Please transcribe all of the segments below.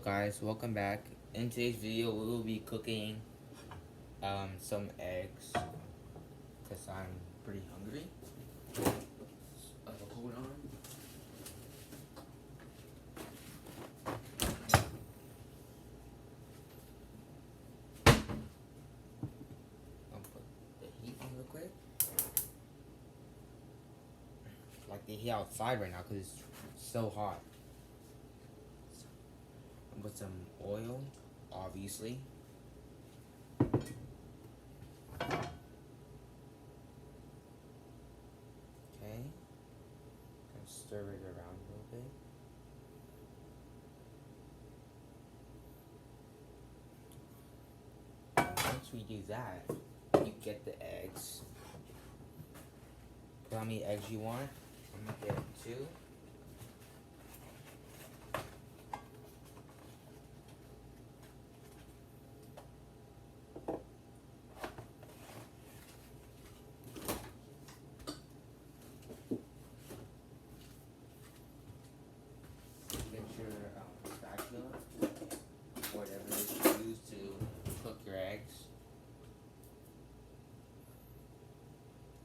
Guys, welcome back. In today's video, we will be cooking some eggs because I'm pretty hungry. Hold on. I'll put the heat on real quick. Like the heat outside right now because it's so hot. I'll put some oil, obviously. Okay. Gonna stir it around a little bit. Once we do that, you get the eggs. Put how many eggs you want. I'm gonna get 2. Get your spatula, whatever it is you use to cook your eggs.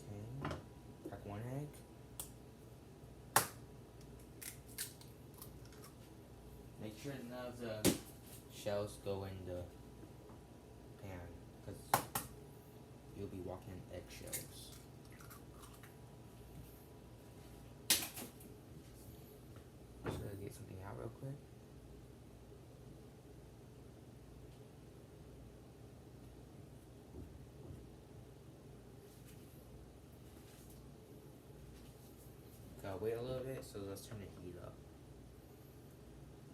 Okay, crack 1 egg. Make sure none of the shells go in the pan, because you'll be walking on eggshells. Should I get something out real quick? Gotta wait a little bit, so let's turn the heat up.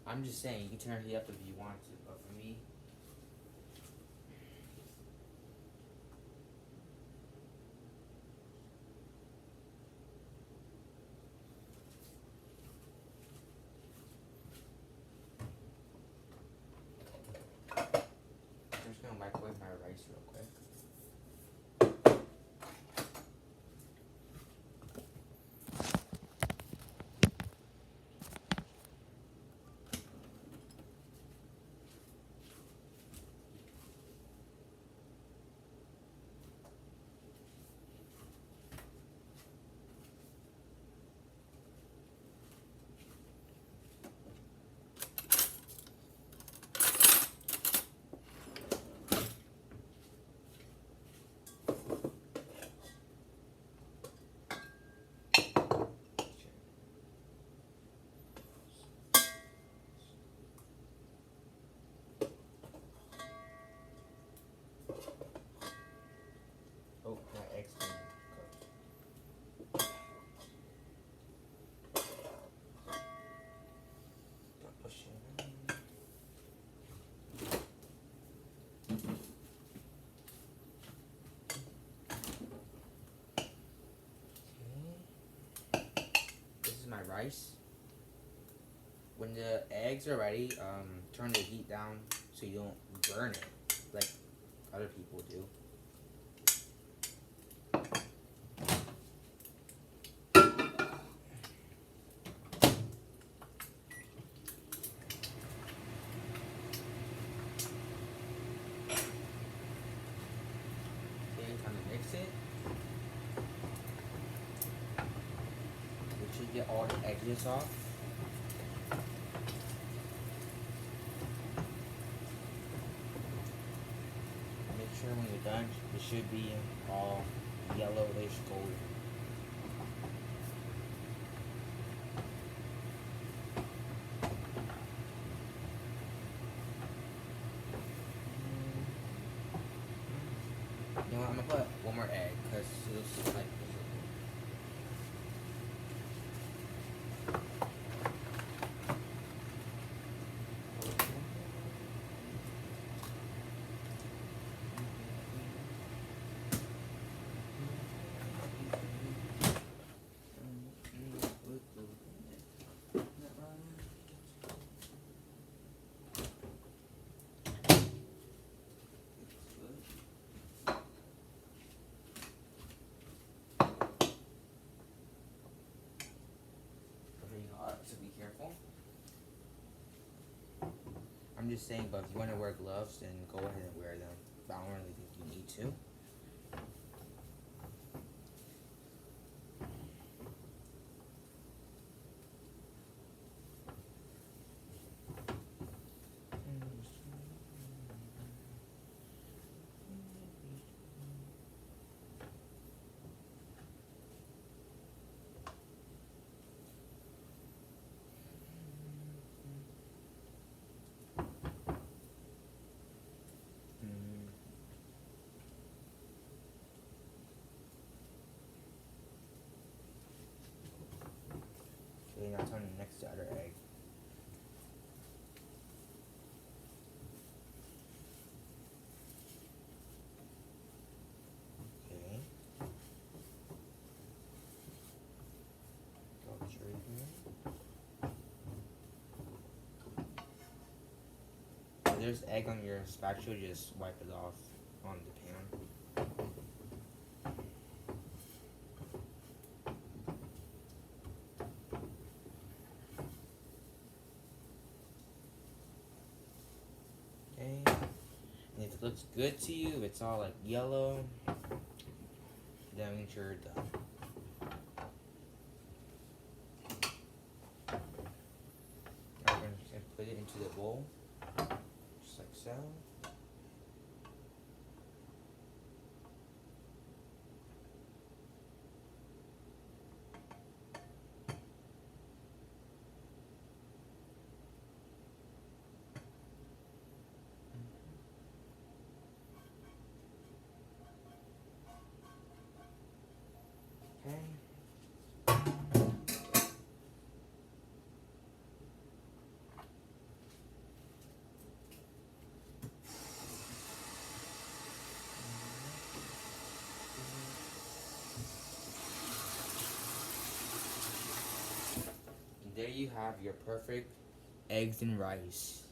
I'm just saying, you can turn the heat up if you want to, but for me, I'm just gonna microwave my rice real quick. Oh, my eggs been cooked. Push it in. Okay. This is my rice. When the eggs are ready, turn the heat down so you don't burn it like other people do. Okay, time to mix it. We should get all the edges off. Make sure when you're done, it should be all yellowish golden. You know what, I'm gonna put one more egg because it looks like I'm just saying, but if you want to wear gloves, then go ahead and wear them. But I don't really think you need to. Okay, now turn it next to the other egg. Okay. Go straight here. If there's egg on your spatula, just wipe it off on the pan. Okay. And if it looks good to you, it's all like yellow, then means you're done. Now we're gonna put it into the bowl, just like so. Okay. There you have your perfect eggs and rice.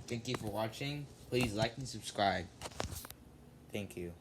Thank you for watching. Please like and subscribe. Thank you.